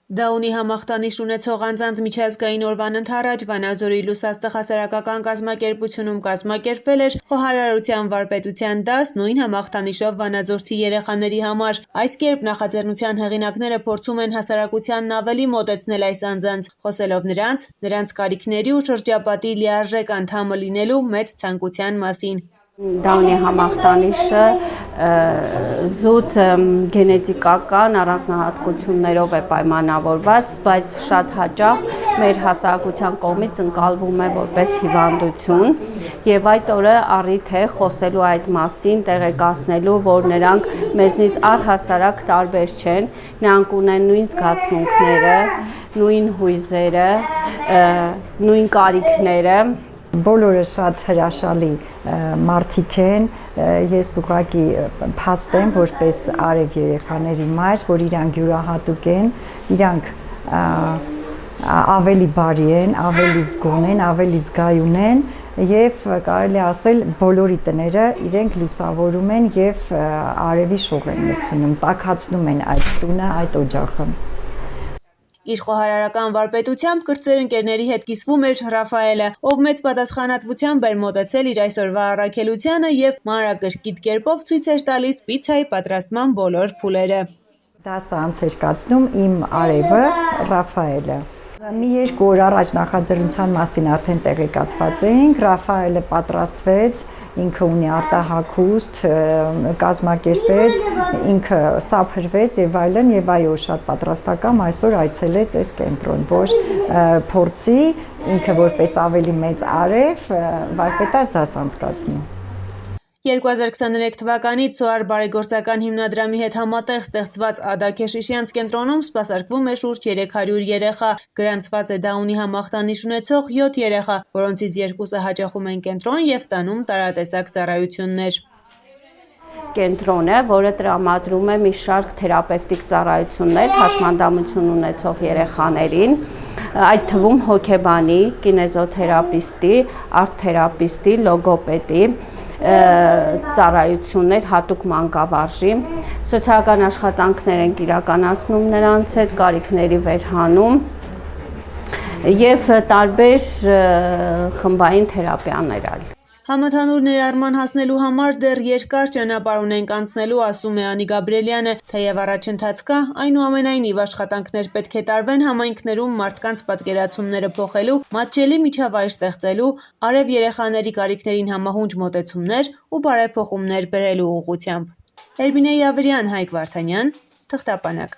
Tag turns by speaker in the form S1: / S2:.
S1: Դաունի համախտանիշ ունեցող անձանց միջազգային օրվան ընթառաջ Վանաձորի Լուսաստղ հասարակական կազմակերպությունում կազմակերպվել էր խոհարարության վարպետության դաս նույն համախտանիշով վանաձորցի երեխաների համար։ Այս կերպ նախաձեռնության հեղինակները փորձում են հասարակությանն ավելի մոտեցնել այս անձանց, խոսելով նրանց կարիքների ու շրջապատի լիարժեք անդամը լինելու մեծ ցանկության մասին։
S2: Դաունի համախտանիշը զուտ գենետիկական առանձնահատկություններով է պայմանավորված, բայց շատ հաճախ մեր հասարակության կողմից ընկալվում է որպես հիվանդություն եւ այդ օրը առիթ է խոսելու այդ մասին, տեղեկացնելու, որ նրանք մեզնից առհասարակ տարբեր չեն, նրանք ունեն նույն զգացմունքները, նույն հույզերը, նույն կարիքները։
S3: Բոլորը շատ հրաշալի մարդիկ են, ես ուղղակի փաստ եմ որպես արև երեխաների մայր, որ իրանք յուրահատուկ են, իրանք ավելի բարի են, ավելի զգոն են, ավելի զգայուն են եւ կարելի ասել բոլորի տները իրենք լուսավորում են եւ արևի շող են մտցնում, տաքացնում են այդ տունը, այդ օջախը։
S1: Իր խոհարարական վարպետությամբ կրտսեր ընկերների հետ կիսվում էր Ռաֆայելը, ով մեծ պատասխանատվությամբ էր մոտեցել իր այսօրվա առաքելությանը եւ մանրակրկիտ կերպով ցույց էր տալիս պիցցայի պատրաստման բոլոր փուլերը։
S3: Դասը անց էր կացնում իմ արևը Ռաֆայելը։ Մի երկու օր առաջ նախաձեռնության մասին արդեն տեղեկացված էինք, Ռաֆայելը պատրաստվեց, ինքը ունի արտահագուստ, կազմակերպեց, ինքը սափրվեց եւ այլն եւ այո շատ պատրաստական այսօր այցելեց այս կենտրոն, որ փորձի ինքը որպես ավելի մեծ արև վարպետաց դաս անցկացնի։
S1: 2023 թվականից Սոար բարեգործական հիմնադրամի հետ համատեղ ստեղծված Ադա Քեշիշյանց կենտրոնում սպասարկվում է շուրջ 300 երեխա, գրանցված է Դաունի համախտանիշ ունեցող 7 երեխա, որոնցից 2-ը հաճախում են կենտրոն եւ ստանում տարատեսակ ծառայություններ։
S2: Կենտրոնը, որը տրամադրում է մի շարք թերապևտիկ ծառայություններ հաշմանդամություն ունեցող երեխաներին, այդ թվում հոգեբանի, կինեզոթերապիստի, արտ-թերապիստի, լոգոպեդի ծառայություններ հատուկ մանկավարժի, սոցիալական աշխատանքներ են իրականացնում նրանց հետ, կարիքների վերհանում եւ տարբեր խմբային թերապիաներ այլ։
S1: Համընդհանուր ներառման հասնելու համար դեռ երկար ճանապարհ ունենք անցնելու, ասում է Անի Գաբրիելյանը, թեև առաջընթաց կա, այնուամենայնիվ աշխատանքներ պետք է տարվեն համայնքներում մարդկանց պատկերացումները փոխելու, մատչելի միջավայր ստեղծելու, արև երեխաների կարիքներին համահունչ մոտեցումներ ու բարեփոխումներ բերելու ուղղությամբ։ Էրմինե Յավրյան, Հայկ Վարդանյան, թղթապանակ։